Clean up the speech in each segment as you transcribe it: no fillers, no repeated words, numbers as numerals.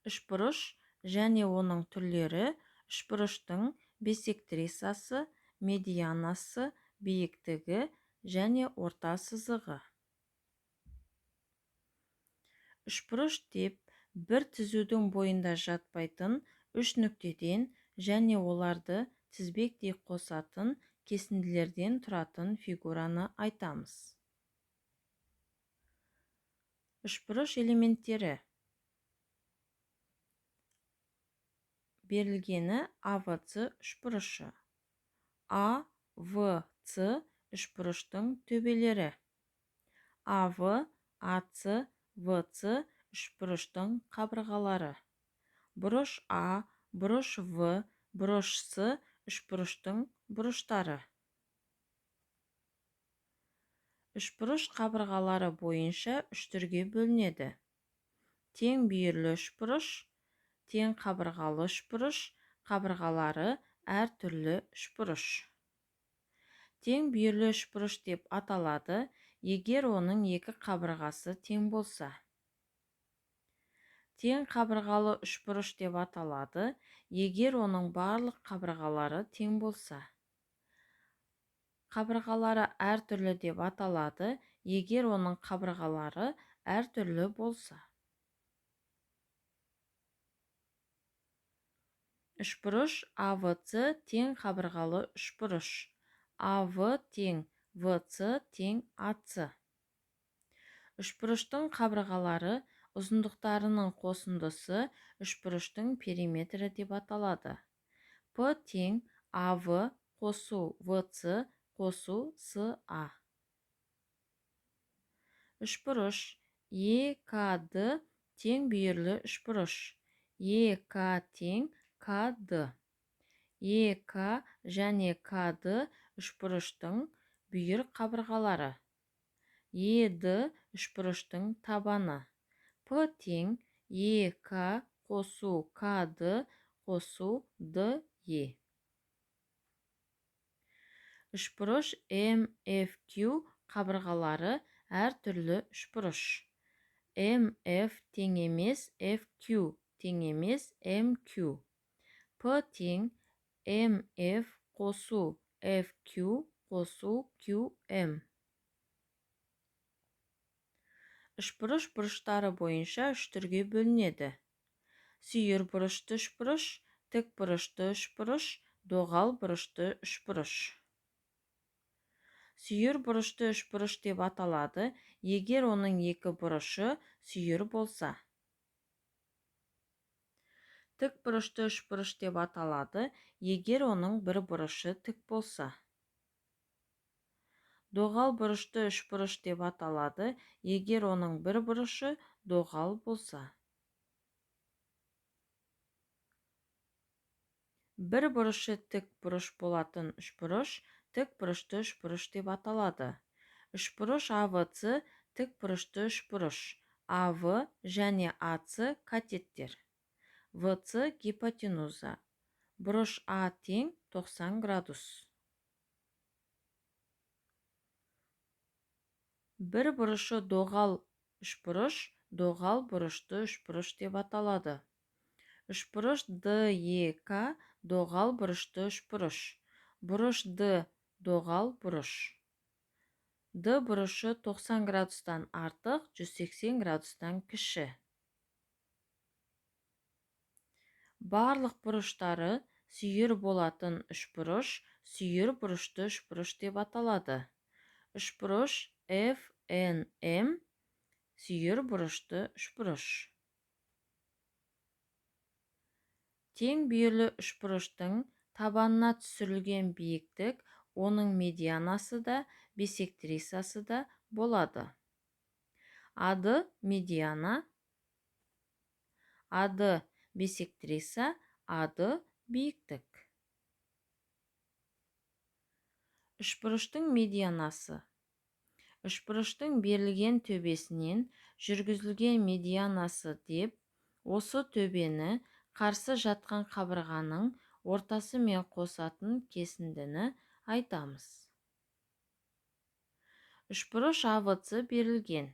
Үшбұрыш және оның түрлері: үшбұрыштың бисектрисасы, медианасы, биіктігі және орта сызығы. Үшбұрыш деп бір түзудің бойында жатпайтын үш нүктеден және оларды тізбектей қосатын кесінділерден тұратын фигураны айтамыз. Үшбұрыш элементтері: берілгені АВЦ үшбұрышы. АВЦ үшбұрыштың төбелері. АВ, АЦ, ВЦ үшбұрыштың қабырғалары. Бұрыш А, бұрыш В, бұрыш С үшбұрыштың бұрыштары. Үшбұрыш қабырғалары бойынша үш түрге бөлінеді: тең бүйірлі үшбұрыш, тең қабырғалы үшбұрыш, қабырғалары әртүрлі үшбұрыш. Тең бүйірлі үшбұрыш деп аталады, егер оның екі қабырғасы тең болса. Тең қабырғалы үшбұрыш деп аталады, егер оның барлық қабырғалары тең болса. Қабырғалары әртүрлі деп аталады, егер оның қабырғалары әртүрлі болса. Үшбұрыш АВЦ тең қабырғалы үшбұрыш. АВ тең ВЦ тең АЦ. Үшбұрыштың қабырғалары ұзындықтарының қосындысы үшбұрыштың периметрі деп аталады. П тең АВ қосу ВЦ қосу СА. Үшбұрыш ЕКД тең бүйірлі үшбұрыш. ЕК тең КД. ЕК және КД үшбұрыштың бүйір қабырғалары. ЕД үшбұрыштың табаны. П тең ЕК қосу КД қосу ДЕ. Үшбұрыш МФQ қабырғалары әртүрлі үшбұрыш. МФ тең емес FQ тең емес MQ. П тең МФ қосу FQ қосу QM. Үшбұрыш бұрыштары бойынша үш түрге бөлінеді: сүйір бұрышты үшбұрыш, тік бұрышты үшбұрыш, доғал бұрышты үшбұрыш. Сүйір бұрышты үшбұрыш деп аталады, егер оның екі бұрышы сүйір болса. Тік бұрышты үшбұрыш деп аталады, егер оның бір бұрышы тік болса. Доғал бұрышты үшбұрыш деп аталады, егер оның бір бұрышы доғал болса. Бір бұрышы тік бұрыш болатын үшбұрыш тік бұрышты үшбұрыш деп аталады. Үшбұрыш АВЦ тік бұрышты үшбұрыш. АВ және АЦ катеттер. ВЦ гипотенуза. Бұрыш А тең 90 градус. Бір бұрышы доғал үшбұрыш доғал бұрышты үшбұрыш деп аталады. Үшбұрыш ДЕК доғал бұрышты үшбұрыш. Бұрыш Д доғал бұрыш. Д бұрышы 90 градустан артық, 180 градустан кіші. Барлық бұрыштары сүйір болатын үшбұрыш сүйір бұрышты үшбұрыш деп аталады. Үшбұрыш FNM сүйір бұрышты үшбұрыш. Тең бүйірлі үшбұрыштың табанына түсірілген биіктік, оның медианасы да, бисектрисасы да болады. АД медиана, АД бисектриса, АД биіктік. Үшбұрыштың медианасы. Үшбұрыштың берілген төбесінен жүргізілген медианасы деп, осы төбені қарсы жатқан қабырғаның ортасымен қосатын кесіндіні айтамыз. Үшбұрыш АВЦ берілген.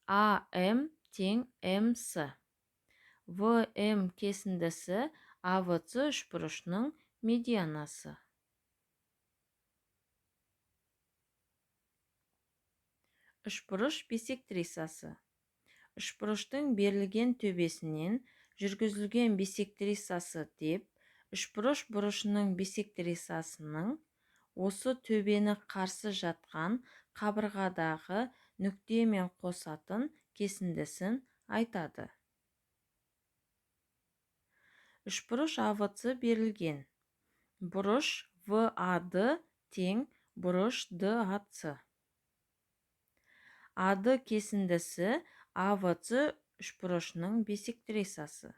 АМ тең МС. ВМ кесіндісі АВС үшбұрышының медианасы. Үшбұрыш бисектрисасы. Үшбұрыштың берілген төбесінен жүргізілген бисектрисасы деп, үшбұрыш бұрышының бисектрисасының осы төбені қарсы жатқан қабырғадағы нүктемен қосатын кесіндісін айтады. Үшбұрыш АВС берілген. Бұрыш ВАД тең бұрыш ДАЦ. АД кесіндісі АВС үшбұрышының бисектрисасы.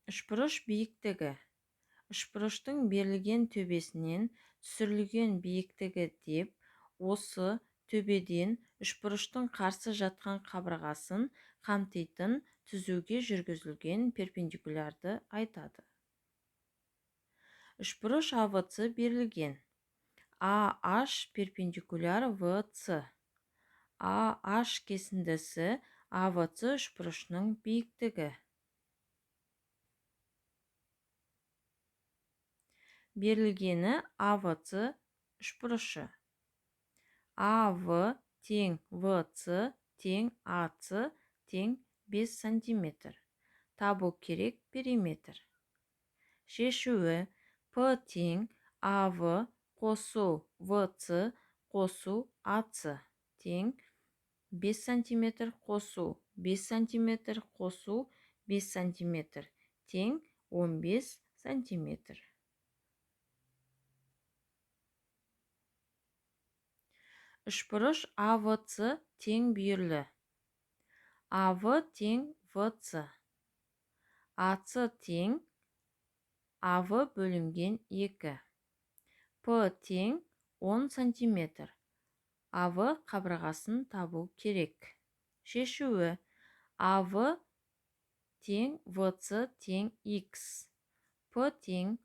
Үшбұрыш биіктігі. Үшбұрыштың берілген төбесінен түсірілген биіктігі деп, осы төбеден үшбұрыштың қарсы жатқан қабырғасын қамтитын түзуге жүргізілген перпендикулярды айтады. Үшбұрыш АВС берілген. AH перпендикуляр ВС. AH кесіндісі АВС үшбұрышының биіктігі. Берілгені АВС үшбұрышы. АВ тең ВС тең АС тең 5 см. Табу керек периметр. Шешуі П тең АВ қосу ВС қосу АС тең 5 см қосу 5 см қосу 5 см тең 15 см. Үшбұрыш АВС тең бүйірлі. АВ тең ВС. АС тең АВ бөлінген 2. П тең 10 см. АВ қабырғасын табу керек. Шешуі АВ тең ВС тең Х. П тең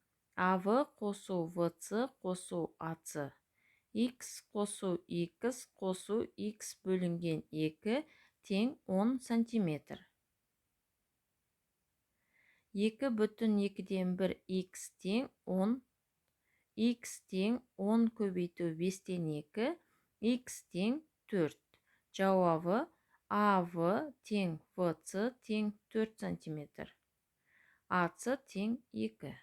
АВ қосу ВС қосу АС. Х қосу Х қосу Х бөлінген 2 тең 10 см. 2,2-ден 1 Х тең 10. Х тең 10 көбейту 5-тен 2. Х тең 4. Жауабы АВ тең ВС тең 4 см. АС тең 2.